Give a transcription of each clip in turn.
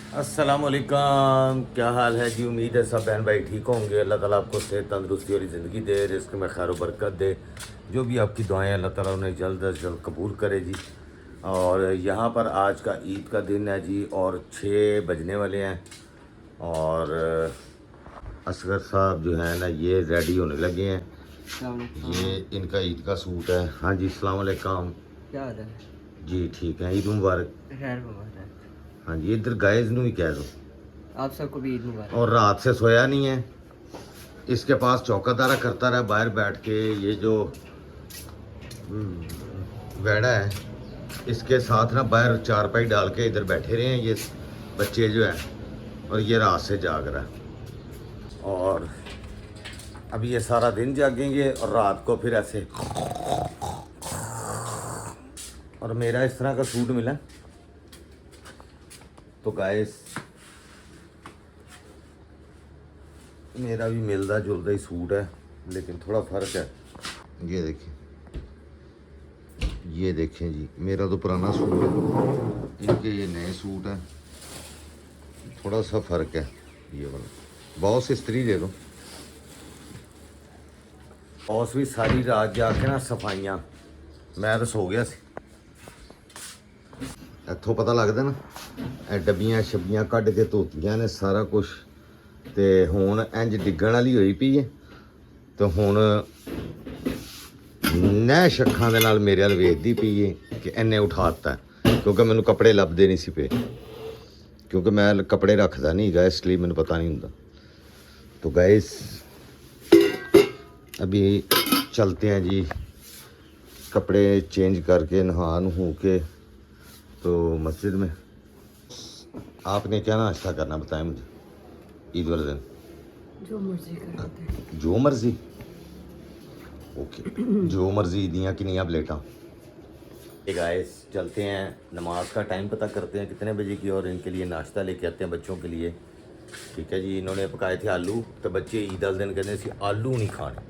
अस्सलामुअलैकुम, क्या हाल है जी। उम्मीद है सब बहन भाई ठीक होंगे। अल्लाह ताला आपको सेहत तंदरुस्ती वाली ज़िंदगी दे, रिस्क में खैर बरकत दे। जो भी आपकी दुआएं अल्लाह ताला उन्हें जल्द अज जल्द कबूल करे जी। और यहाँ पर आज का ईद का दिन है जी और 6 बजने वाले हैं। और असगर साहब जो है ना ये रेडी होने लगे हैं। ये इनका ईद का सूट है। हाँ जी, अस्सलाम वालेकुम। क्या हाल है? जी ठीक है, ईद मुबारक। खैर मुबारक। हाँ जी, इधर गाइज नू ही कह दो। आप सबको भी ईद मुबारक। और रात से सोया नहीं है, इसके पास चौकादारा करता रहा बाहर बैठ के। ये जो वेड़ा है इसके साथ ना बाहर चारपाई डाल के इधर बैठे रहे हैं ये बच्चे जो हैं, और ये रात से जाग रहा है। और अभी ये सारा दिन जागेंगे और रात को फिर ऐसे। और मेरा इस तरह का सूट मिला तो गाइस मेरा भी मिलता जुलता ही सूट है, लेकिन थोड़ा फ़र्क है। ये देखें, ये देखें जी, मेरा तो पुराना सूट है, इनके ये नए सूट हैं। थोड़ा सा फ़र्क है ये वाला। बॉस इस्त्री दे दो। बॉस भी सारी रात जाके ना सफाइयाँ, मैं तो सो गया सी। इत्थों पता लगता ना, ਇਹ ਡੱਬੀਆਂ ਛੱਬੀਆਂ ਕੱਢ ਕੇ ਧੋਤੀਆਂ ਨੇ ਸਾਰਾ ਕੁਝ, ਤੇ ਹੁਣ ਇੰਜ ਡਿੱਗਣ ਵਾਲੀ ਹੋਈ ਪਈ ਹੈ। ਤੇ ਹੁਣ ਨੈਸ਼ ਅੱਖਾਂ ਦੇ ਨਾਲ ਮੇਰੇ ਵੱਲ ਵੇਖਦੀ ਪਈ ਹੈ ਕਿ ਇਹਨੇ ਉਠਾਤਾ, ਕਿਉਂਕਿ ਮੈਨੂੰ ਕੱਪੜੇ ਲੱਭਦੇ ਨਹੀਂ ਸੀ ਪਏ, क्योंकि मैं कपड़े रखता नहीं गया, इसलिए मैंने पता नहीं होता। तो गाइस अभी चलते हैं जी, कपड़े चेंज करके नहा नहू के तो मस्जिद में। आपने क्या नाश्ता करना बताएं मुझे ईद वाले दिन? जो मर्जी कर। जो मर्जी, ओके। जो मर्जी दियाँ कि नहीं आप लेटा। गाइस चलते हैं, नमाज का टाइम पता करते हैं कितने बजे की, और इनके लिए नाश्ता लेके आते हैं बच्चों के लिए। ठीक है जी, इन्होंने पकाए थे आलू, तो बच्चे ईद वाले दिन कहते हैं आलू नहीं खाने।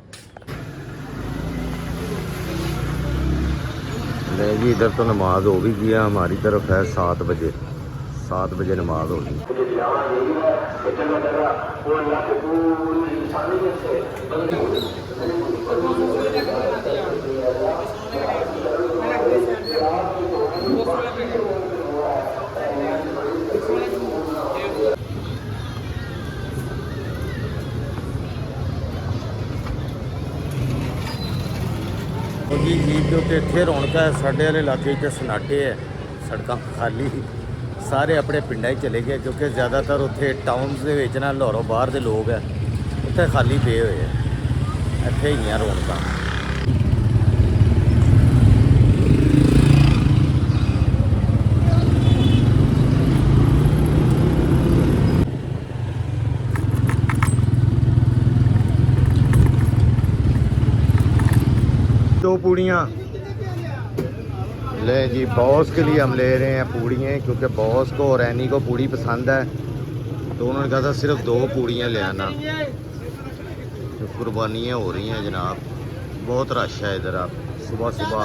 नहीं जी, इधर तो नमाज हो भी गया, हमारी तरफ है 7 बजे। 7 बजे नमाज हो गई। जी ईद के इतने रौनक है, साढ़े वाले इलाके च सन्नाटे है, सड़क खाली, सारे अपने पिंडा ही चले गए, क्योंकि ज़्यादातर उत्थे टाउनस दे विच ना लाहौरों बाहर के लोग हैं, उत्थे खाली पे हुए हैं। इत्थे ही हैं रौनक। दो पूड़ियाँ ले जी, बॉस के लिए हम ले रहे हैं पूड़ियाँ, क्योंकि बॉस को और एनी को पूड़ी पसंद है, तो उन्होंने कहा था सिर्फ 2 पूड़ियाँ ले आना। तो कुर्बानियाँ हो रही हैं जनाब, बहुत रश है इधर। आप सुबह सुबह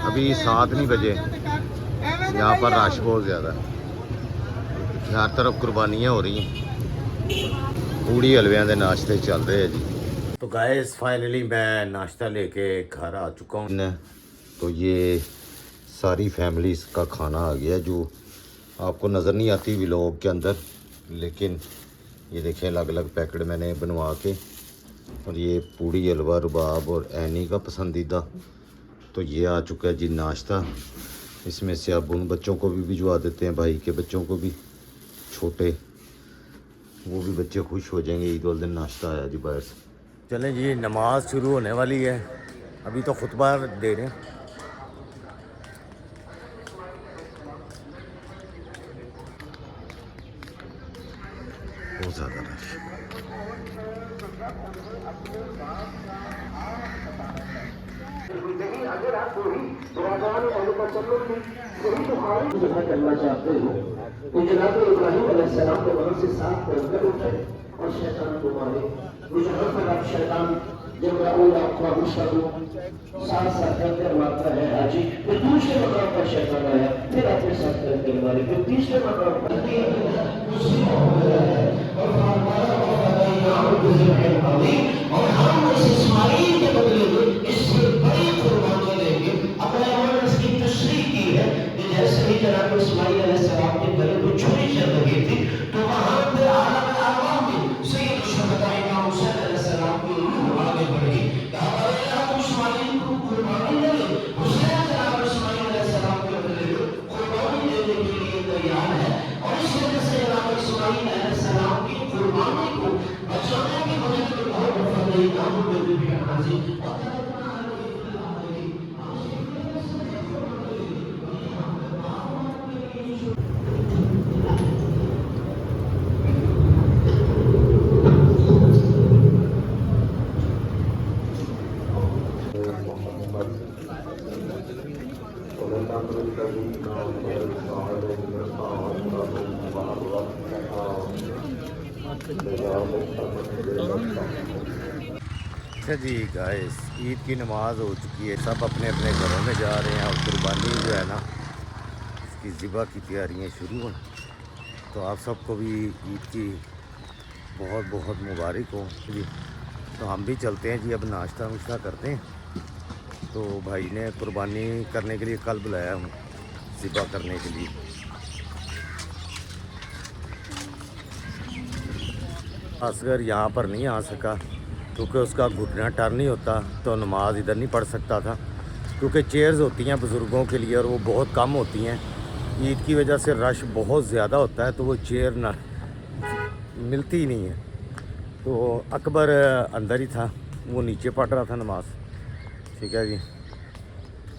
अभी 7 नहीं बजे, यहाँ पर रश बहुत ज़्यादा है, हर तरफ कुर्बानियाँ हो रही हैं। पूड़ी हलवियाँ के नाश्ते चल रहे हैं जी। तो गाइस फाइनली मैं नाश्ता लेके घर आ चुका हूँ। तो ये सारी फैमिलीज़ का खाना आ गया, जो आपको नज़र नहीं आती व्लॉग के अंदर, लेकिन ये देखें अलग अलग पैकेट मैंने बनवा के। और ये पूड़ी हलवा रुबाब और एनी का पसंदीदा, तो ये आ चुका है जी नाश्ता। इसमें से अब उन बच्चों को भी भिजवा देते हैं, भाई के बच्चों को भी, छोटे, वो भी बच्चे खुश हो जाएंगे। ईद वाले दिन नाश्ता आया जी बाहर से। चलें जी, नमाज शुरू होने वाली है, अभी तो खुतबा दे रहे हैं। बहुत ज़्यादा रश। करना चाहते हो तो जनाब इब्राहिम अलैहिस्सलाम के मदद से साफ कर उठे और शैतान को मारे। मुझे शैतान जब आपका गुस्सा साथ साथ करके मारता है हाजी, फिर दूसरे मकाम पर शैतान आया, फिर अपने साथ करके मारे, फिर तीसरे मकाम पर अच्छा जी गाइस, ईद की नमाज़ हो चुकी है, सब अपने अपने घरों में जा रहे हैं और कुर्बानी जो है ना इसकी ज़िबा की तैयारियां शुरू हैं। तो आप सबको भी ईद की बहुत बहुत मुबारक हो जी। तो हम भी चलते हैं जी, अब नाश्ता नुश्ता करते हैं। तो भाई ने कुर्बानी करने के लिए कल बुलाया हूँ, ज़िबा करने के लिए। असगर यहाँ पर नहीं आ सका क्योंकि उसका घुटना टर्न नहीं होता, तो नमाज इधर नहीं पढ़ सकता था क्योंकि चेयर्स होती हैं बुज़ुर्गों के लिए और वो बहुत कम होती हैं। ईद की वजह से रश बहुत ज़्यादा होता है, तो वो चेयर ना मिलती ही नहीं है। तो अकबर अंदर ही था, वो नीचे पढ़ रहा था नमाज। ठीक है जी,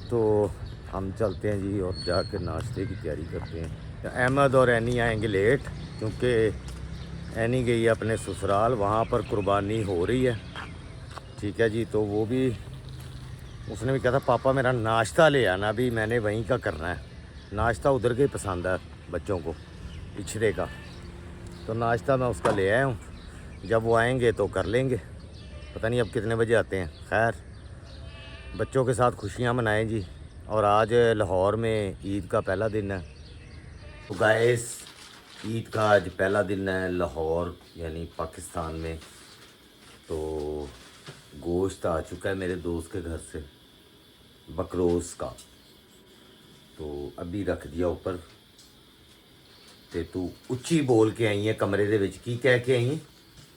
तो हम चलते हैं जी और जाकर नाश्ते की तैयारी करते हैं। अहमद और एनी आएंगे लेट क्योंकि एनी गई है अपने ससुराल, वहाँ पर कुर्बानी हो रही है। ठीक है जी, तो वो भी, उसने भी कहा था पापा मेरा नाश्ता ले आना, भी मैंने वहीं का करना है। नाश्ता उधर के ही पसंद है बच्चों को, पिछड़े का। तो नाश्ता मैं उसका ले आया हूँ, जब वो आएंगे तो कर लेंगे। पता नहीं अब कितने बजे आते हैं। खैर, बच्चों के साथ खुशियाँ मनाएं जी। और आज लाहौर में ईद का पहला दिन है। तो गाइस, ईद का आज पहला दिन है लाहौर यानी पाकिस्तान में। तो गोश्त आ चुका है मेरे दोस्त के घर से, बकरोस का। तो अभी रख दिया ऊपर। ते तू उच्ची बोल के आई है कमरे दे विच, की कह के आई है?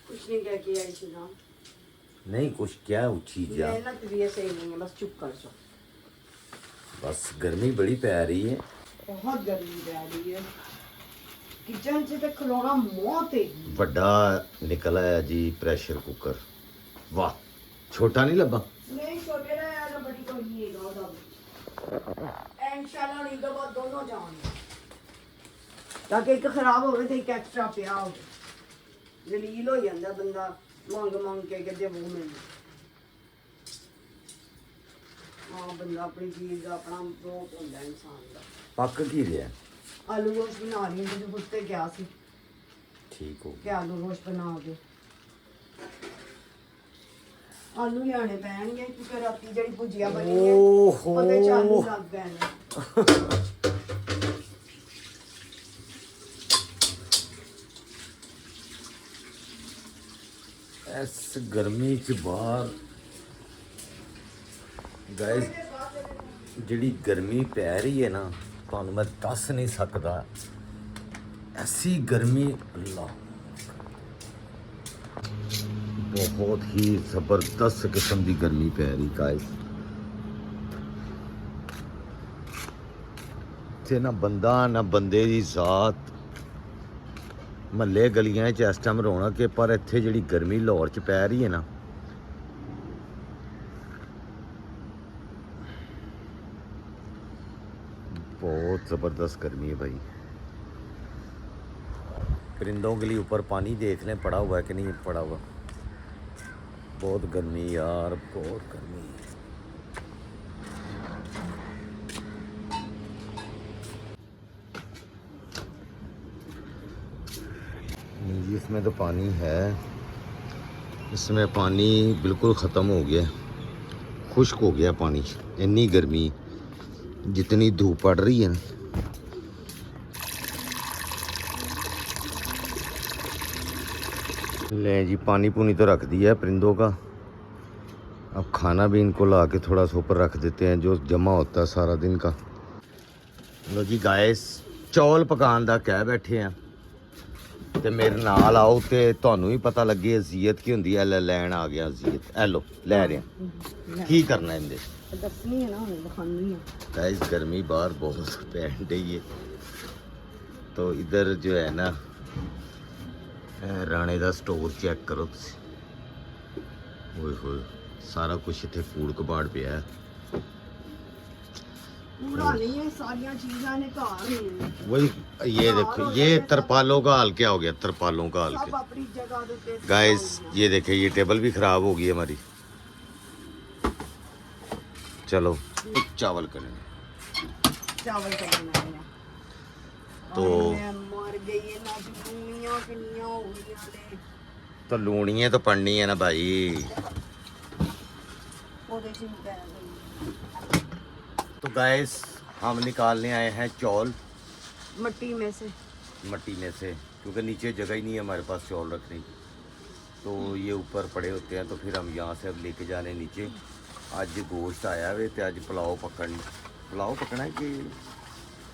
कुछ नहीं कह के आई थी ना। नहीं कुछ क्या उच्ची जा। मैं ना तबीयत सही नहीं है, बस चुप कर जाओ। बस गर्मी बड़ी पै रही है। बहुत गर्मी पै रही है, किचन से तो खलोना मौत है। बड़ा निकल आया जी प्रेशर कुकर। वाह, छोटा नहीं लगा। नहीं छोटे ना यार, बड़ी तो ही है गादा। इंशाल्लाह नहीं दो दोनों जाएंगे, ताकि एक खराब होवे तो एक एक्स्ट्रा पिया हो। जलील हो जाता बंदा मंग मंग के कहते वो मिल। हाँ, बंदा अपनी चीज का अपना रोक होता है इंसान का। पक की रहा? आलू गोश्त बना रही हूँ, मुझे पूछते क्या सी ठीक हो कि आलू गोश्त बनाओगे। आलू लियाने पैणगे क्योंकि राती जड़ी भुजिया बनी है ओहो। ਉਹਦੇ ਚ ਆਲੂ ਲੱਗ ਗਏ ਨੇ। इस गर्मी च बाहर गाइस जिहड़ी गर्मी पै रही है ना, तुहानू मैं दस नहीं सकता। ऐसी गर्मी, अल्लाह, बहुत ही ज़बरदस्त किस्म की गर्मी पै रही गाइस। इत्थे ना बंदा ना बंदे की जात, महल्ले गलियां च इस टाइम रौनक है, पर इत्थे जिहड़ी गर्मी लाहौर च पै रही है ना, बहुत ज़बरदस्त गर्मी है भाई। परिंदों के लिए ऊपर पानी देख लें पड़ा हुआ है कि नहीं पड़ा हुआ। बहुत गर्मी यार, बहुत गर्मी। इसमें तो पानी है, इसमें पानी बिल्कुल ख़त्म हो गया, खुश्क हो गया पानी। इतनी गर्मी, जितनी धूप पड़ रही है ना। ले जी, पानी पुनी तो रख दिया है परिंदों का। अब खाना भी इनको ला के थोड़ा सा ऊपर रख देते हैं, जो जमा होता है सारा दिन का। लो जी गाइस, चौल पकान दा कह बैठे हैं ते मेरे नाल आओ ते तुहानू ही पता लगे अजीयत की होंदी है। लैन आ गया अजीयत, ए लो लै रहे हैं। की करना इंदे दसनी है ना, दिखानी है। गाइस गर्मी बाहर बहुत पैन रही है। तो इधर जो है ना, राणे का स्टोर चेक करो तुसीं। ओए होए, सारा कुछ इत्थे फूड कबाड़ पिया है। पूरा नहीं है, सारियां चीज़ां ने घर हैं। वही ये देखो, ये तरपालों का हाल क्या हो गया, तरपालों का हाल सब क्या। अपनी जगह दे पे गाइस ये देखे, ये टेबल भी ख़राब हो गई हमारी। चलो चावल करेंगे। चावल करना है। तो मैं मर गई ਇਹਨਾਂ ਦੀ ਲੂਣੀਆਂ ਕਿੰਨੀਆਂ ਹੋ ਗਈਆਂ ਨੇ तो लूनियाँ तो पड़नी है ना भाई। ਉਹਦੇ ਚ ਵੀ ਪੈ ਗਈ तो गैस हम निकालने आए हैं चौल मिट्टी में से। मट्टी में से, क्योंकि नीचे जगह ही नहीं है हमारे पास चौल रखने की, तो ये ऊपर पड़े होते हैं, तो फिर हम यहाँ से अब लेके जाने नीचे। आज गोश्त आया वे तो आज पुलाव पकना है कि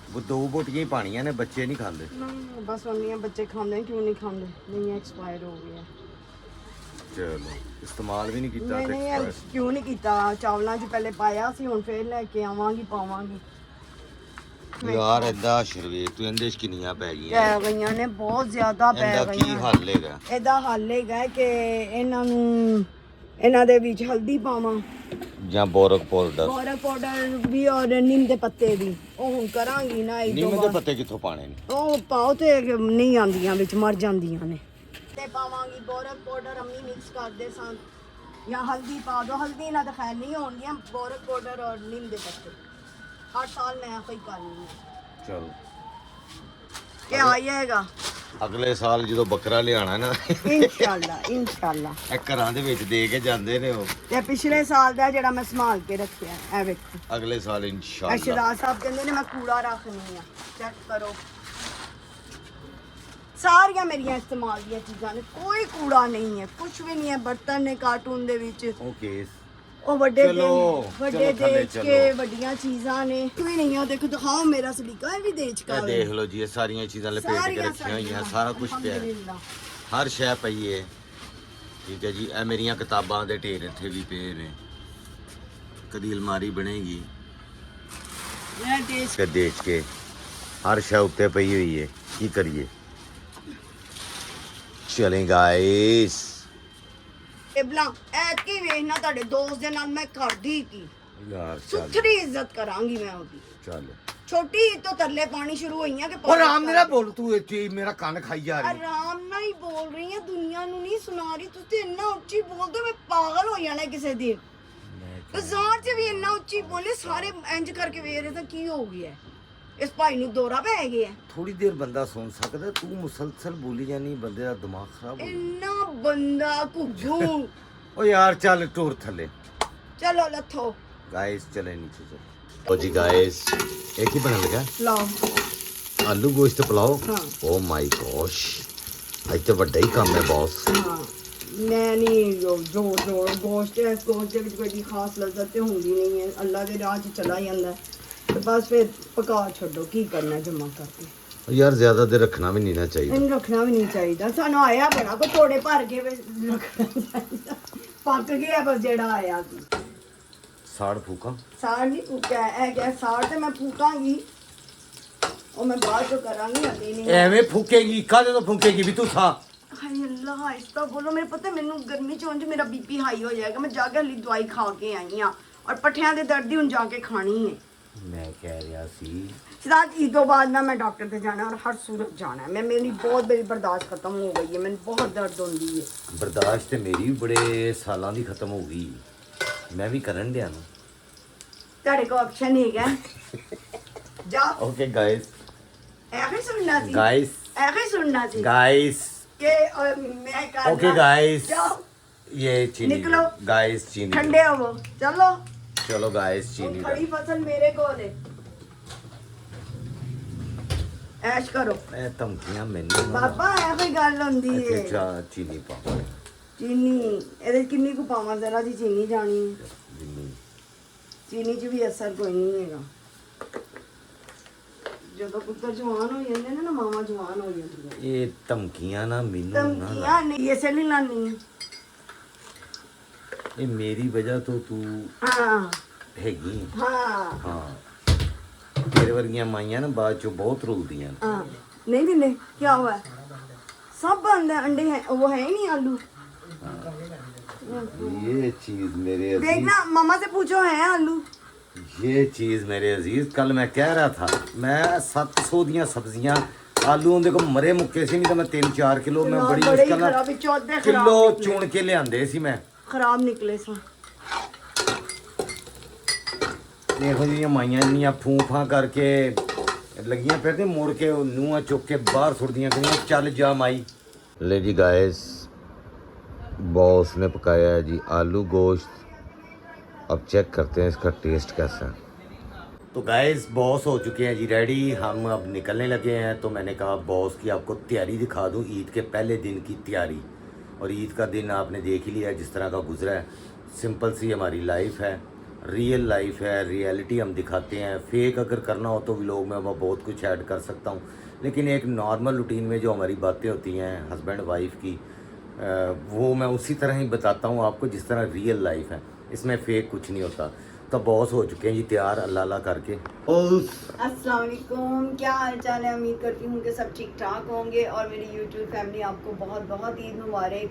वो 2 बोटियाँ ही पानियाँ ने, बच्चे नहीं खाते। नहीं बस उन्हीं बच्चे खाते हैं, क्यों नहीं खाते, नहीं एक्सपायर हो गया। चलो इस्तेमाल भी नहीं किया नहीं नहीं क्यों नहीं किया, चावलों च पहले पाया सी, हुण फिर लेके आवांगी पावांगी। यार इदा शरीर तू इंदे च किन्नियां पै गईਆਂ ਪੈ ਗਈਆਂ ਨੇ, ਬਹੁਤ ਜ਼ਿਆਦਾ ਪੈ ਇਹਦਾ ਕੀ ਗਈਆਂ। ਹੱਲ ਹੈਗਾ? ਇਹਦਾ ਹੱਲ ਹੈਗਾ ਕਿ ਇਹਨਾਂ ਨੂੰ ਇਹਨਾਂ ਦੇ ਵਿੱਚ ਹਲਦੀ ਪਾਵਾਂ ਜਾਂ ਬੋਰਕ ਪਾਊਡਰ। ਬੋਰਕ ਪਾਊਡਰ ਵੀ ਔਰ ਨਿੰਮ ਦੇ ਪੱਤੇ ਵੀ, ਉਹ ਹੁਣ ਕਰਾਂਗੀ ਨਾ ਇੱਕ ਦੋ ਨਿੰਮ ਦੇ ਵਾਰ। ਪੱਤੇ ਕਿੱਥੋਂ ਪਾਣੇ ਨੇ? ਉਹ ਪਾਓ ਤੇ ਨਹੀਂ ਆਉਂਦੀਆਂ ਵਿੱਚ, ਮਰ ਜਾਂਦੀਆਂ ਨੇ। ਤੇ ਪਾਵਾਂਗੀ ਬੋਰਕ ਪਾਊਡਰ, ਅੰਮੀ ਮਿਕਸ ਕਰਦੇ ਸਾਂ, ਜਾਂ ਹਲਦੀ ਪਾ ਦੋ। ਹਲਦੀ ਨਾਲ ਤਾਂ ਖੈਰ ਨਹੀਂ ਹੋਣਗੀਆਂ, ਬੋਰਕ ਪਾਊਡਰ ਔਰ ਨਿੰਮ ਦੇ ਪੱਤੇ। ਹਰ ਸਾਲ ਮੈਂ ਇਹੋ ਹੀ ਕਰਨੀ ਹੈ। ਚਲ ਕਿ ਆਏਗਾ ਅਗਲੇ ਸਾਲ ਜਦੋਂ ਬੱਕਰਾ ਲਿਆਣਾ ਨਾ ਇਨਸ਼ਾਅੱਲਾ ਇਨਸ਼ਾਅੱਲਾ। ਇਹ ਘਰਾਂ ਦੇ ਵਿੱਚ ਦੇ ਕੇ ਜਾਂਦੇ ਨੇ ਉਹ। ਤੇ ਪਿਛਲੇ ਸਾਲ ਦਾ ਜਿਹੜਾ ਮੈਂ ਸੰਭਾਲ ਕੇ ਰੱਖਿਆ ਐ ਵੇਖੋ। ਅਗਲੇ ਸਾਲ ਇਨਸ਼ਾਅੱਲਾ। ਅਸ਼ਰਾਜ ਸਾਹਿਬ ਕਹਿੰਦੇ ਨੇ ਮੈਂ ਕੂੜਾ ਰੱਖਣੀ ਆ, ਚੈੱਕ ਕਰੋ। ਸਾਰੀਆਂ ਮੇਰੀਆਂ ਇਸਤੇਮਾਲ ਦੀਆਂ ਚੀਜ਼ਾਂ ਨੇ, ਕੋਈ ਕੂੜਾ ਨਹੀਂ ਹੈ, ਕੁਝ ਵੀ ਨਹੀਂ ਹੈ। ਬਰਤਨ ਨੇ ਕਾਰਟੂਨ ਦੇ ਵਿੱਚ, ਓਕੇ ਉਹ ਵੱਡੇ ਚਲੋ, ਵੱਡੇ ਚਲੋ ਥੱਲੇ ਦੇਚ ਕੇ ਚਲੋ। ਵੱਡੀਆਂ ਚੀਜ਼ਾਂ ਨੇ, ਕੋਈ ਨਹੀਂ ਆ। ਦੇਖੋ ਦਿਖਾਓ ਮੇਰਾ ਸਲੀਕਾ, ਇਹ ਵੀ ਦੇਚ ਕਾ ਇਹ ਦੇਖ ਲਓ ਜੀ, ਇਹ ਸਾਰੀਆਂ ਚੀਜ਼ਾਂ ਲਪੇਟ ਕੇ ਰੱਖੀਆਂ ਹੋਈਆਂ, ਸਾਰਾ ਕੁਝ ਪਿਆ ਹੈ, ਹਰ ਸ਼ੈ ਪਈ ਹੈ। ਠੀਕ ਹੈ ਜੀ। ਇਹ ਮੇਰੀਆਂ ਕਿਤਾਬਾਂ ਦੇ ਢੇਰ ਇੱਥੇ ਵੀ ਪਏ ਨੇ, ਕਦੀ ਅਲਮਾਰੀ ਬਣੇਗੀ ਇਹ ਦੇਚ ਕਿ ਦੇਚ ਕੇ ਹਰ ਸ਼ੈ ਉੱਤੇ ਪਈ ਹੋਈ ਹੈ। ਕੀ ਕਰੀਏ? ਚਲੇ ਗਾਇਸ। ਇਬਲਾ ਐਤਕੀ ਵੇਖਣਾ ਤੁਹਾਡੇ ਦੋਸਤ ਦੇ ਨਾਲ ਮੈਂ ਕਰਦੀ ਕੀ ਯਾਰ ਚੱਲ ਸੁਥਰੀ ਇੱਜ਼ਤ ਕਰਾਂਗੀ ਮੈਂ ਉਹਦੀ। ਚੱਲ ਛੋਟੀ ਤੋਂ ਤਰਲੇ ਪਾਣੀ ਸ਼ੁਰੂ ਹੋਈਆਂ ਕਿ ਉਹ ਆਰਾਮ ਨਾਲ ਬੋਲ, ਤੂੰ ਇੱਥੇ ਮੇਰਾ ਕੰਨ ਖਾਈ ਜਾ ਰਹੀ। ਆਰਾਮ ਨਾਲ ਹੀ ਬੋਲ ਰਹੀ ਹਾਂ, ਦੁਨੀਆ ਨੂੰ ਨਹੀਂ ਸੁਣਾ ਰਹੀ। ਤੁਸੀਂ ਇੰਨਾ ਉੱਚੀ ਬੋਲਦੇ, ਮੈਂ ਪਾਗਲ ਹੋ ਜਾਣਾ ਕਿਸੇ ਦਿਨ। ਬਾਜ਼ਾਰ 'ਚ ਵੀ ਇੰਨਾ ਉੱਚੀ ਬੋਲੇ, ਸਾਰੇ ਇੰਜ ਕਰਕੇ ਵੇਖ ਰਹੇ ਤਾਂ ਕੀ ਹੋ ਗਿਆ? ਇਸ ਭਾਈ ਨੂੰ ਦੌਰਾ ਪੈ ਗਿਆ। ਥੋੜੀ ਦੇਰ ਬੰਦਾ ਸੁਣ ਸਕਦਾ, ਤੂੰ ਮੁਸਲਸਲ ਬੋਲੀ ਜਾਨੀ, ਬੰਦੇ ਦਾ ਦਿਮਾਗ ਖਰਾਬ ਹੋ ਇੰਨਾ ਬੰਦਾ ਘੁੱਗੂ। ਓ ਯਾਰ ਚੱਲ ਟੂਰ ਥੱਲੇ। ਚਲੋ ਲੱਥੋ गाइस चले नीचे चलो। ओ जी गाइस, एक ही बना लगा ਲਾਓ। आलू गोश्त पुलाव। हाँ। ओ माय गॉश, आज तो बड़ा ही काम है बॉस। ਹਾਂ ਮੈਂ ਨਹੀਂ ਜੋ ਗੋਸ਼ਤ ਹੈ, ਇਸ ਗੋਸ਼ਤ ਦੇ ਵਿੱਚ ਕੋਈ ਖਾਸ ਲਜ਼ਤ ਤੇ ਹੁੰਦੀ ਨਹੀਂ ਹੈ, ਅੱਲਾ ਦੇ ਰਾਹ 'ਚ ਚਲਾ ਜਾਂਦਾ ਤੇ ਬਸ ਫਿਰ ਪਕਾ ਛੱਡੋ, ਕੀ ਕਰਨਾ ਜਮਾ ਕਰਕੇ। यार ज्यादा देर रखना भी नहीं ना चाहिए। ਇਹਨੂੰ ਰੱਖਣਾ ਵੀ ਨਹੀਂ ਚਾਹੀਦਾ। ਸਾਨੂੰ ਆਇਆ ਬੜਾ ਕੋ ਥੋੜੇ ਭਰ ਕੇ ਰੱਖਣਾ ਚਾਹੀਦਾ। ਪੱਕ ਗਿਆ ਬਸ ਜਿਹੜਾ ਆਇਆ ਸੀ। साड़ फूका ਸਾੜ ਨਹੀਂ ਫੂਕਿਆ, ਇਹ ਗਿਆ ਸਾੜ ਤੇ ਮੈਂ ਫੂਕਾਂਗੀ, ਉਹ ਮੈਂ ਬਾਅਦ ਚੋਂ ਕਰਾਂਗੀ, ਅभी ਨਹੀਂ। एवें फूकेगी, कादे तो फूकेगी भी तू था। ਹਾਏ ਅੱਲਾ ਆਹਿਸਤਾ ਬੋਲੋ। ਮੇਰੇ ਪਤਾ ਮੈਨੂੰ ਗਰਮੀ ਚ ਉਂਝ ਮੇਰਾ ਬੀਪੀ ਹਾਈ ਹੋ ਜਾਏਗਾ। ਮੈਂ ਜਾ ਕੇ ਹਲੀ ਦਵਾਈ ਖਾ ਕੇ ਆਈ ਆ, ਔਰ ਪੱਠਿਆਂ ਦੇ ਦਰਦ ਦੀ ਹੁਣ ਜਾ ਕੇ ਖਾਣੀ ਹੈ। मैं कह रहा सी सिद्धार्थ ईद तो बाद ना मैं डॉक्टर पे जाना और हर सूरत जाना है। मैं मेरी बहुत बड़ी बर्दाश्त खत्म हो गई है, मैंने बहुत दर्द होती है। बर्दाश्त मेरी भी बड़े सालों की खत्म हो गई, मैं भी करन दिया ना। तेरे को ऑप्शन है क्या? जा ओके गाइस, ऐसे सुनना सी, गाइस ऐसे सुनना सी गाइस, के मैं करना। ओके गाइस, जाओ ये चीनी निकलो। गाइस, चीनी ठंडे हो चलो। चलो गाइस, चीनी खड़ी फसल मेरे को दे, ऐश करो ए धमकियां मैनू ना। बाबा। ऐ कोई गल होंदी ਇੱਥੇ है। ਚਾਹ ਚੀਨੀ ਪਾ चीनी ਇਹਦੇ ਕਿੰਨੀ ਕੁ ਪਾਵਾਂ? ਜ਼ਰਾ ਜੀ ਚੀਨੀ ਜਾਣੀ ਹੈ। ਜਿੰਨੀ। ਚੀਨੀ 'ਚ ਵੀ ਅਸਰ ਕੋਈ ਨਹੀਂ ਹੈਗਾ। ਜਦੋਂ ਪੁੱਤਰ ਜਵਾਨ ਹੋ ਜਾਂਦੇ ਨੇ ਨਾ, ਮਾਵਾਂ ਜਵਾਨ ਹੋ ਜਾਂਦੀਆਂ। ਇਹ ਧਮਕੀਆਂ ਨਾ ਮੈਨੂੰ ਨਾ ਲਾ। ਧਮਕੀਆਂ ਨਹੀਂ ਇਸੇ ਲਈ ਲਾਨੀ ਹੈ। ਇਹ ਮੇਰੀ ਵਜ੍ਹਾ ਤੋਂ ਤੂੰ ਹਾਂ ਹੈਗੀ। ਹਾਂ ਹਾਂ, ਤੇਰੇ ਵਰਗੀਆਂ ਮਾਈਆਂ ਨਾ ਬਾਅਦ ਚੋਂ ਬਹੁਤ ਰੁਲਦੀਆਂ ਨੇ। हाँ नहीं दिले क्या हुआ है? सब बंद है, अंडे हैं, वो है ही नहीं आलू। ये चीज मेरे अजीज, देखना मामा से पूछो है आलू। ये चीज मेरे अजीज, कल मैं कह रहा था मैं 700 दियां सब्जियां आलू ਉਹਦੇ ਕੋਲ ਮਰੇ ਮੁੱਕੇ ਸੀ, ਨਹੀਂ ਤਾਂ ਮੈਂ 3-4 ਕਿਲੋ ਮੈਂ ਬੜੀ बड़े ही ਮੁਸ਼ਕਲ ਨਾਲ खराब, चौथे ਕਿਲੋ खराब ਚੁਣ ਕੇ ਲਿਆਂਦੇ ਸੀ ਮੈਂ। खराब निकले सा। ਇਹੋ ਜਿਹੀਆਂ ਮਾਈਆਂ ਇੰਨੀਆਂ ਫੂਫਾਂ ਕਰਕੇ लगियां फिर ते मुड़ के नूंहां चुक के बाहर सुट दियां करियां चल जा माई। ले जी गाइस, बॉस ने पकाया है जी आलू गोश्त। अब चेक करते हैं इसका टेस्ट कैसा है। तो गाइस बॉस हो चुके हैं जी रेडी, हम अब निकलने लगे हैं। तो मैंने कहा बॉस की आपको तैयारी दिखा दूं, ईद के पहले दिन की तैयारी। और ईद का दिन आपने देख ही लिया है जिस तरह का गुजरा है। सिंपल सी हमारी लाइफ है, रियल लाइफ है, रियलिटी हम दिखाते हैं। फेक अगर करना हो तो व्लॉग में मैं बहुत कुछ ऐड कर सकता हूँ, लेकिन एक नॉर्मल रूटीन में जो हमारी बातें होती हैं हस्बैंड वाइफ की, वो मैं उसी तरह ही बताता हूँ आपको जिस तरह रियल लाइफ है। इसमें फेक कुछ नहीं होता। तो बॉस हो चुके हैं जी तैयार अल्लाह अल्लाह करके। अस्सलाम वालेकुम, क्या हाल चाल है? उम्मीद करती हूँ कि सब ठीक ठाक होंगे और मेरी यूट्यूब फैमिली आपको बहुत बहुत ईद मुबारक।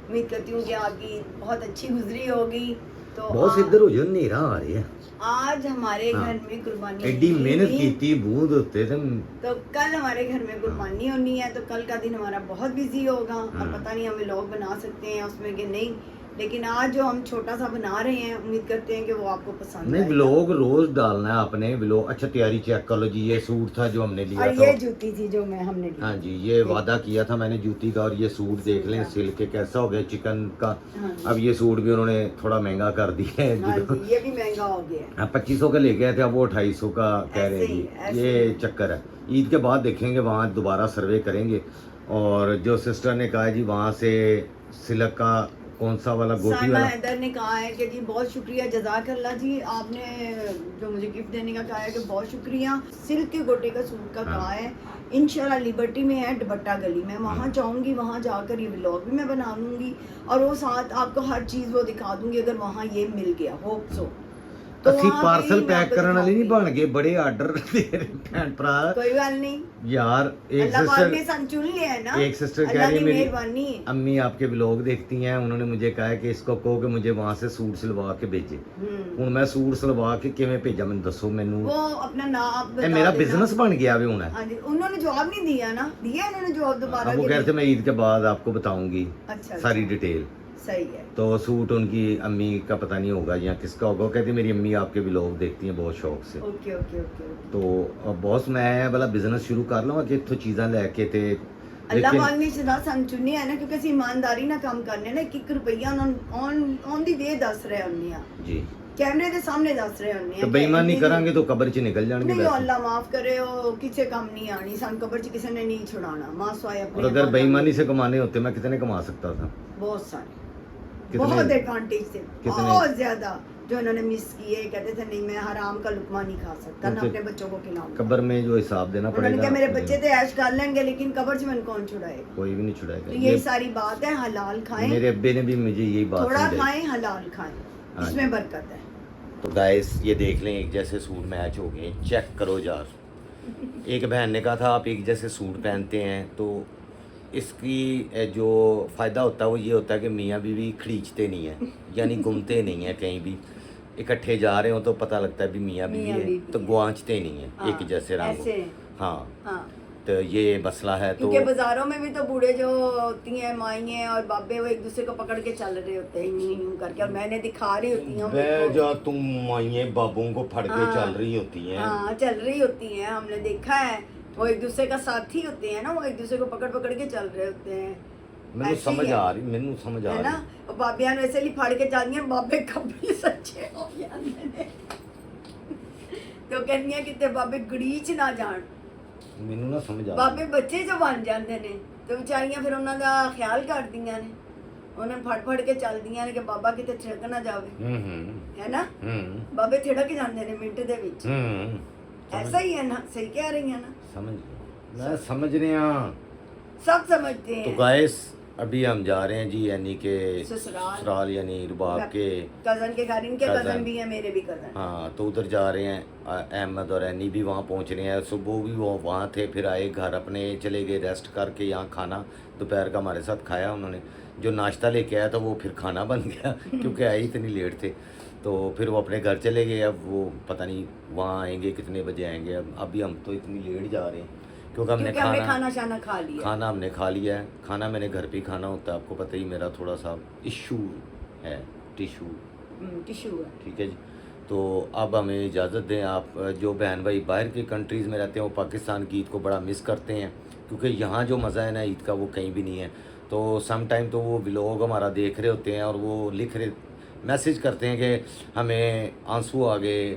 उम्मीद करती हूँ कि आपकी ईद बहुत अच्छी गुजरी होगी। तो बॉस इधर हो जो, नेरा आ रही है। आज हमारे हाँ। घर में कुर्बानी एडी होनी मेहनत है। की बूंद होते थे। तो कल हमारे घर में कुर्बानी होनी है, तो कल का दिन हमारा बहुत बिजी होगा और हाँ। पता नहीं हम लोग बना सकते हैं उसमें कि नहीं, लेकिन आज जो हम छोटा सा बना रहे हैं उम्मीद करते हैं कि वो आपको पसंद नहीं, आएगा। व्लॉग रोज डालना है आपने व्लॉग। अच्छा तैयारी चेक कर लो जी, ये सूट था जो हमने लिया और था। ये जूती थी जो हमने ली। हाँ जी, ये वादा किया था मैंने जूती का। और ये सूट देख लें सिल के कैसा हो गया चिकन का। हाँ जी। अब ये सूट भी उन्होंने थोड़ा महंगा कर दिया है हाँ जी। जी, ये भी महंगा हो गया है। 2500 का लेके आए थे, अब वो 250 का कह रहे हैं ऐसे ही, जी। ऐसे ये ही। चक्कर है। ईद के बाद देखेंगे, वहाँ दोबारा सर्वे करेंगे। और जो सिस्टर ने कहा है जी वहाँ से सिलक का कौन सा वाला गोटी साइमा वाला, हैदर ने कहा है कि जी बहुत शुक्रिया, जज़ाकल्लाह जी, आपने जो मुझे गिफ्ट देने का कहा है कि बहुत शुक्रिया। सिल्क के गोटे का सूट का हाँ। कहा है। इंशाल्लाह लिबर्टी में है दुपट्टा गली में, वहाँ जाऊँगी, वहाँ जाकर ये व्लॉग भी मैं बना लूँगी और वो साथ आपको हर चीज़ वो दिखा दूँगी अगर वहाँ ये मिल गया। होप सो तो ਅਸੀਂ वहाँ पे ਪਾਰਸਲ ही मैं ਪੈਕ आपको ਕਰਨ ਵਾਲੇ ਨਹੀਂ दिखाऊंगी। ਬਣ ਗਏ, बड़े आर्डर दे रहे भैन भरा कोई बात नहीं, यार। एक अल्लाह पाक ने सिस्टर सन चुन लिया है ना। एक सिस्टर कह अल्लाह रही है की मेरी मेहरबानी है। अम्मी आपके व्लॉग देखती हैं, उन्होंने मुझे कहा है कि इसको कहो कि मुझे वहाँ से सूट सिलवा के भेजे। ਹੁਣ मैं सूट सिलवा के किवें भेजा ਮੈਨੂੰ ਦੱਸੋ ਮੈਨੂੰ। वो अपना नाम ਇਹ मेरा बिजनेस बन गया अभी ਹੁਣ है। हाँ जी, उन्होंने जवाब नहीं दिया ना, दिया उन्होंने जवाब दोबारा अब वो के कह रहे थे लिए। मैं ईद के बाद आपको बताऊंगी अच्छा सारी अच्छा, डिटेल। सही है। तो सूट उनकी अम्मी का पता नहीं होगा या किसका होगा। वो कहती मेरी अम्मी आपके व्लॉग देखती हैं बहुत शौक से। Okay okay okay okay. तो बॉस मैं वाला बिजनेस शुरू कर लवां कि इत्थों चीज़ां लैके ते अल्लाह पाक ने सदा सन चुनी है ना, क्योंकि ਅਸੀਂ ईमानदारी ना काम करने ना, 1 रुपया ऑन दी वे दस रहे ਹੁੰਦੇ ਆ, जी। कैमरे ਦੇ सामने दस रहे ਹੁੰਦੇ ਆ। तो बेईमानी करांगे तो कब्र च निकल जाएंगे नहीं, वैसे। अल्लाह माफ करे, वो किसे काम नहीं आनी, सन कब्र च किसी ने नहीं छुड़ाना। मासवाए अपने और अगर बेईमानी से कमाने होते मैं कितने कमा सकता था। बहुत सारे, कितने- बहुत एडवांटेज थे, कितने- बहुत ज्यादा, जो इन्होंने मिस किए। कहते थे नहीं मैं हराम का लुकमा नहीं खा सकता, ना तो अपने बच्चों को खिलाऊंगा। कब्र में जो हिसाब देना उन्होंने पड़ेगा कहा मेरे बच्चे तो ऐश कर लेंगे लेकिन कब्र से मैंने कौन छुड़ाएगा। कोई भी नहीं तो छुड़ाएगा। यही सारी बात है, हलाल खाएं, मेरे अब्बे ने भी मुझे यही बात थोड़ा समझाई। खाएं, हलाल खाएं, हाँ इसमें जी। बरकत है। तो गाइस ये देख लें, एक जैसे सूट मैच हो गए, चेक करो यार। एक बहन ने कहा था आप एक जैसे सूट पहनते हैं तो इसकी जो फ़ायदा होता है वो ये होता है कि मियाँ बीवी खींचते नहीं हैं, यानी घूमते नहीं हैं कहीं भी। इकट्ठे जा रहे हो तो पता लगता है भी मियाँ बीवी मियाँ है, बीवी तो है। गुआंचते नहीं हैं हाँ, एक जैसे रंग। ऐसे। हाँ, हाँ, तो ये मसला है। तो क्योंकि बाजारों में भी तो बूढ़े जो होती हैं माइयाँ और बाबे, वो एक दूसरे को पकड़ के चल रहे होते हैं यूं करके, और मैंने दिखा रही होती हूँ वह जो तुम माइये बाबों को फड़ के हाँ। चल रही होती हैं। हाँ, चल रही होती हैं, हमने देखा है। वो एक दूसरे का साथी होते हैं ना, वो एक दूसरे को पकड़ पकड़ के चल रहे होते हैं। मैनू ऐसे ही समझ है। आ रही, मैनू समझ आ है ना, रही। और बाबियां ने ऐसे ही फाड़ के चल दिया, बाबे कभी सच्चे हो जाते ने। तो कहनी है कि बाबे गड़ीच ना जान, मैनू ना समझ आ ਬਾਬੇ ਬੱਚੇ ਜੋ ਬਣ ਜਾਂਦੇ ਨੇ ਤੇ ਵਿਚਾਰੀਆਂ ਫਿਰ ਉਹਨਾਂ ਦਾ ਖਿਆਲ ਕਰਦੀਆਂ ਨੇ, ਉਹਨਾਂ ਨੂੰ ਫੜ ਫੜ ਕੇ ਚੱਲਦੀਆਂ ਨੇ ਕਿ ਬਾਬਾ ਕਿਤੇ ਛਿੜਕ ਨਾ ਜਾਵੇ। ਹੈ ਨਾ, ਬਾਬੇ ਛਿੜਕ ਜਾਂਦੇ ਨੇ ਮਿੰਟ ਦੇ ਵਿੱਚ। ऐसा ही है ना, सही कह रही है ना, समझ मैं समझ रहे हैं। सब समझते हैं। तो गाइस अभी हम जा रहे हैं जी यानी कि ससुराल। ससुराल यानी रुबाब के कजन के घर, इनके कज़न। कजन भी है, मेरे भी कजन। हाँ, तो उधर जा रहे हैं। अहमद और एनी भी वहाँ पहुँच रहे हैं। सुबह भी वो वहाँ थे, फिर आए घर अपने, चले गए रेस्ट करके। यहाँ खाना दोपहर का हमारे साथ खाया उन्होंने। जो नाश्ता लेके आया था वो फिर खाना बन गया क्योंकि आए इतनी लेट थे। तो फिर वो अपने घर चले गए। अब वो पता नहीं वहाँ आएंगे कितने बजे आएंगे। अब अभी हम तो इतनी लेट जा रहे हैं क्योंकि हमने खाना शाना खा लिया। खाना हमने खा लिया है। खाना मैंने घर पे ही खाना होता है, आपको पता ही मेरा थोड़ा सा इशू है, टिशू। टिश्यू है। ठीक है जी। तो अब हमें इजाज़त दें। आप जो बहन भाई बाहर की कंट्रीज़ में रहते हैं वो पाकिस्तान की ईद को बड़ा मिस करते हैं, क्योंकि यहाँ जो मज़ा है ना ईद का वो कहीं भी नहीं है। तो सम टाइम तो वो व्लॉग हमारा देख रहे होते हैं और वो लिख रहे मैसेज करते हैं कि हमें आंसू आ गए,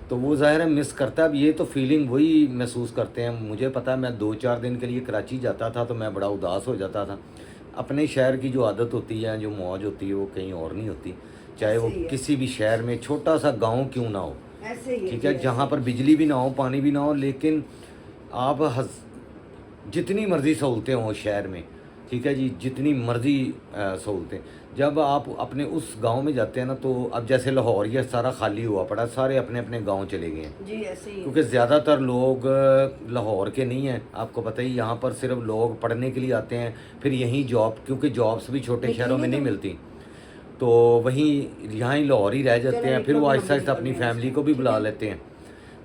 तो वो ज़ाहिर है मिस करता है। अब ये तो फीलिंग वही महसूस करते हैं। मुझे पता है, मैं 2-4 दिन के लिए कराची जाता था तो मैं बड़ा उदास हो जाता था। अपने शहर की जो आदत होती है, जो मौज होती है, वो कहीं और नहीं होती, चाहे वो ऐसे ही है। किसी भी शहर में छोटा सा गांव क्यों ना हो, ऐसे ही ठीक है, जहाँ पर बिजली भी ना हो, पानी भी ना हो, लेकिन आप जितनी मर्ज़ी सहूलतें हों शहर में, ठीक है जी, जितनी मर्ज़ी सहूलतें, जब आप अपने उस गांव में जाते हैं ना, तो अब जैसे लाहौर ये सारा खाली हुआ पड़ा, सारे अपने अपने गांव चले गए हैं, जी ऐसे ही। क्योंकि ज़्यादातर लोग लाहौर के नहीं हैं। आपको पता ही, यहाँ पर सिर्फ लोग पढ़ने के लिए आते हैं, फिर यहीं जॉब, क्योंकि जॉब्स भी छोटे शहरों में नहीं मिलती, तो वहीं यहाँ ही लाहौर ही रह जाते हैं। फिर वो आहिस्ता आहिस्ता अपनी फैमिली को भी बुला लेते हैं।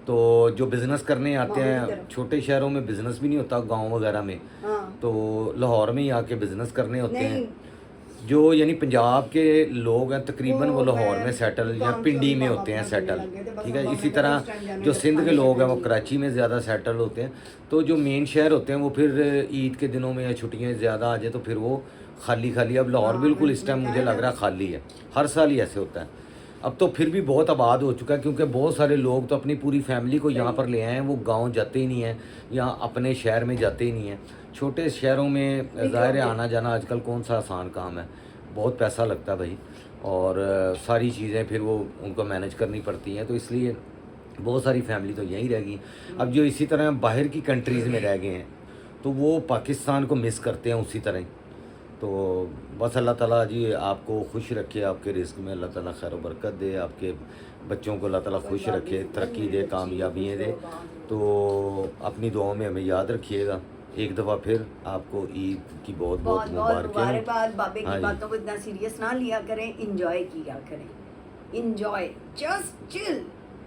तो जो बिज़नेस करने आते हैं, छोटे शहरों में बिज़नेस भी नहीं होता, गांव वगैरह में, हाँ तो लाहौर में ही आके बिज़नेस करने होते नहीं, हैं। जो यानी पंजाब के लोग हैं तकरीबन वो लाहौर में सेटल या काम पिंडी से में बाबा होते हैं अपना सेटल, लगे थे, बस ठीक है। हम इसी बाबा तरह उस टाइम जाने जो के सिंध के खाने लोग हैं वो पीने कराची में ज़्यादा सेटल होते हैं। तो जो मेन शहर होते हैं वो फिर ईद के दिनों में या छुट्टियाँ ज़्यादा आ जाए तो फिर वो खाली खाली। अब लाहौर हाँ, बिल्कुल इस टाइम मैं मुझे लग रहा है खाली है, हर साल ही ऐसे होता है। अब तो फिर भी बहुत आबाद हो चुका है, क्योंकि बहुत सारे लोग तो अपनी पूरी फैमिली को यहाँ पर ले आए हैं, वो गांव जाते ही नहीं हैं या अपने शहर में जाते ही नहीं हैं। छोटे शहरों में ज़ाहिर है आना जाना आजकल कौन सा आसान काम है, बहुत पैसा लगता है भाई, और सारी चीज़ें फिर वो उनको मैनेज करनी पड़ती हैं, तो इसलिए बहुत सारी फैमिली तो यहीं रह गई। अब जो इसी तरह बाहर की कंट्रीज़ में रह गए हैं तो वो पाकिस्तान को मिस करते हैं उसी तरह। तो बस अल्लाह ताला जी आपको खुश रखे, आपके रिस्क में अल्लाह ताला खैर बरकत दे, आपके बच्चों को अल्लाह ताला खुश रखे, तरक्की दे, कामयाबियाँ दे। तो अपनी दुआओं में हमें याद रखिएगा। एक दफ़ा फिर आपको ईद की बहुत बहुत मुबारकबाद। बाबे हाँ की जी। बातों को इतना सीरियस ना लिया करें, इंजॉय किया करें, इंजॉय, जस्ट चिल,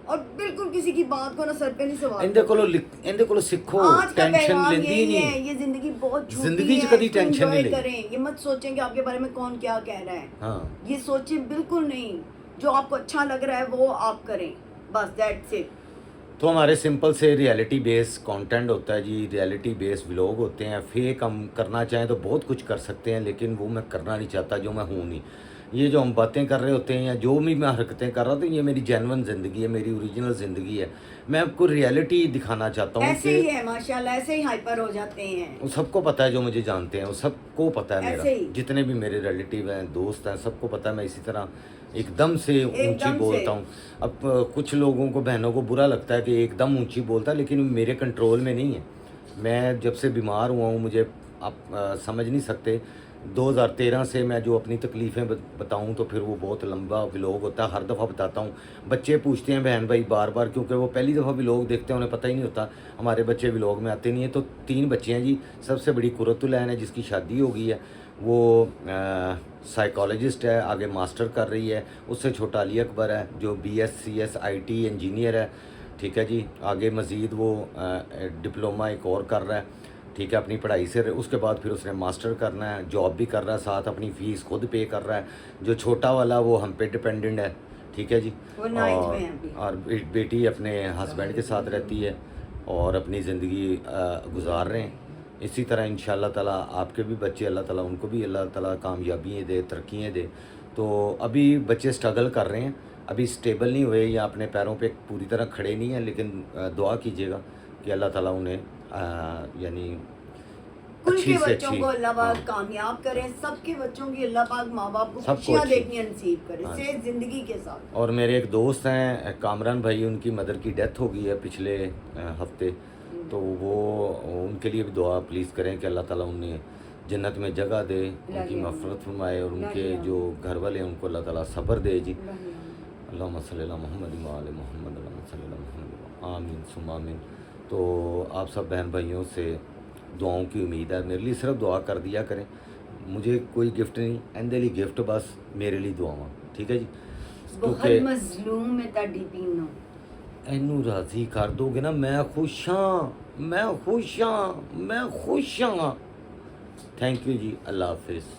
और बिल्कुल किसी की बात को ना सर पे नहीं सवाल इनके कोलो सीखो, आज का टेंशन पैगाम लेंदी यही नहीं है, ये जिंदगी बहुत छोटी जिंदगी है, च कदी इसको टेंशन नहीं enjoy लेनी। करें। ये मत सोचें कि आपके बारे में कौन क्या कह रहा है, हाँ, ये सोचें बिल्कुल नहीं। जो आपको अच्छा लग रहा है वो आप करें, बस दैट्स इट। तो हमारे सिंपल से रियलिटी बेस्ड कंटेंट होता है जी, रियलिटी बेस्ड व्लॉग होते हैं। फेक हम करना चाहें तो बहुत कुछ कर सकते हैं, लेकिन वो मैं करना नहीं चाहता जो मैं हूँ नहीं। ये जो हम बातें कर रहे होते हैं या जो भी मैं हरकतें कर रहा हूँ, तो ये मेरी जेन्युइन ज़िंदगी है, मेरी ओरिजिनल ज़िंदगी है। मैं आपको रियलिटी दिखाना चाहता हूँ ऐसे ही है माशाल्लाह, ऐसे ही हाइपर हो जाते हैं। वो सबको पता है, जो मुझे जानते हैं वो सबको पता है, ऐसे ही। मेरा जितने भी मेरे रिलेटिव हैं, दोस्त हैं, सबको पता है मैं इसी तरह एकदम से ऊंची बोलता हूँ। अब कुछ लोगों को, बहनों को बुरा लगता है कि एकदम ऊंची बोलता है, लेकिन मेरे कंट्रोल में नहीं है। मैं जब से बीमार हुआ हूँ, मुझे आप समझ नहीं सकते, 2013 से मैं जो अपनी तकलीफ़ें बताऊं तो फिर वो बहुत लंबा व्लॉग होता है, हर दफ़ा बताता हूं। बच्चे पूछते हैं बहन भाई बार बार, क्योंकि वो पहली दफ़ा व्लॉग देखते हैं, उन्हें पता ही नहीं होता हमारे बच्चे व्लॉग में आते नहीं हैं। तो 3 बच्चे हैं जी। सबसे बड़ी कुरतुलैन है जिसकी शादी हो गई है, वो साइकोलॉजिस्ट है, आगे मास्टर कर रही है। उससे छोटा अली अकबर है जो BScs IT इंजीनियर है, ठीक है जी। आगे मज़ीद वो डिप्लोमा एक और कर रहा है, ठीक है, अपनी पढ़ाई से। उसके बाद फिर उसने मास्टर करना है, जॉब भी कर रहा है, साथ अपनी फ़ीस खुद पे कर रहा है। जो छोटा वाला वो हम पे डिपेंडेंट है, ठीक है जी। वो 9th में है अभी। और बेटी अपने हस्बैंड के साथ रहती है और अपनी ज़िंदगी गुजार रहे हैं। इसी तरह इंशाअल्लाह ताला आपके भी बच्चे, अल्लाह ताला उनको भी अल्लाह ताला कामयाबियाँ दे, तरक्कियाँ दे। तो अभी बच्चे स्ट्रगल कर रहे हैं, अभी स्टेबल नहीं हुए या अपने पैरों पे पूरी तरह खड़े नहीं हैं, लेकिन दुआ कीजिएगा कि अल्लाह ताला उन्हें यानी कुल अच्छी के से बच्चों अच्छी, को अल्लाह पाक हाँ, कामयाब करें, सबके बच्चों की अल्लाह पाक माँ बाप को सबको खुशियाँ अच्छी। देखनी नसीब करे, हाँ। सेहत जिंदगी के साथ। और मेरे एक दोस्त हैं कामरान भाई, उनकी मदर की डेथ हो गई है पिछले हफ्ते, तो वो उनके लिए भी दुआ प्लीज़ करें कि अल्लाह ताला उन्हें जन्नत में जगह दे, उनकी मफ़रत फरमाए, और उनके जो घर वाले हैं उनको अल्लाह ताला सब्र दे जी। अल्लाहुम्मा सल्ली अला मुहम्मद व आले मुहम्मद, अल्लाहुम्मा सल्ली अला मुहम्मद, आमीन सुम्मा आमीन। तो आप सब बहन भाइयों से दुआओं की उम्मीद है, मेरे लिए सिर्फ दुआ कर दिया करें, मुझे कोई गिफ्ट नहीं, इंदे लिए गिफ्ट बस मेरे लिए दुआवां, ठीक है जी। बहुत क्योंकि मजलूम है ताड़ी पीनो, ਇਹਨੂੰ ਰਾਜ਼ੀ ਕਰ ਦੋਗੇ ਨਾ, ਮੈਂ ਖੁਸ਼ ਹਾਂ, ਮੈਂ ਖੁਸ਼ ਹਾਂ, ਮੈਂ ਖੁਸ਼ ਹਾਂ। ਥੈਂਕ ਯੂ ਜੀ, ਅੱਲਾ ਹਾਫਿਜ਼।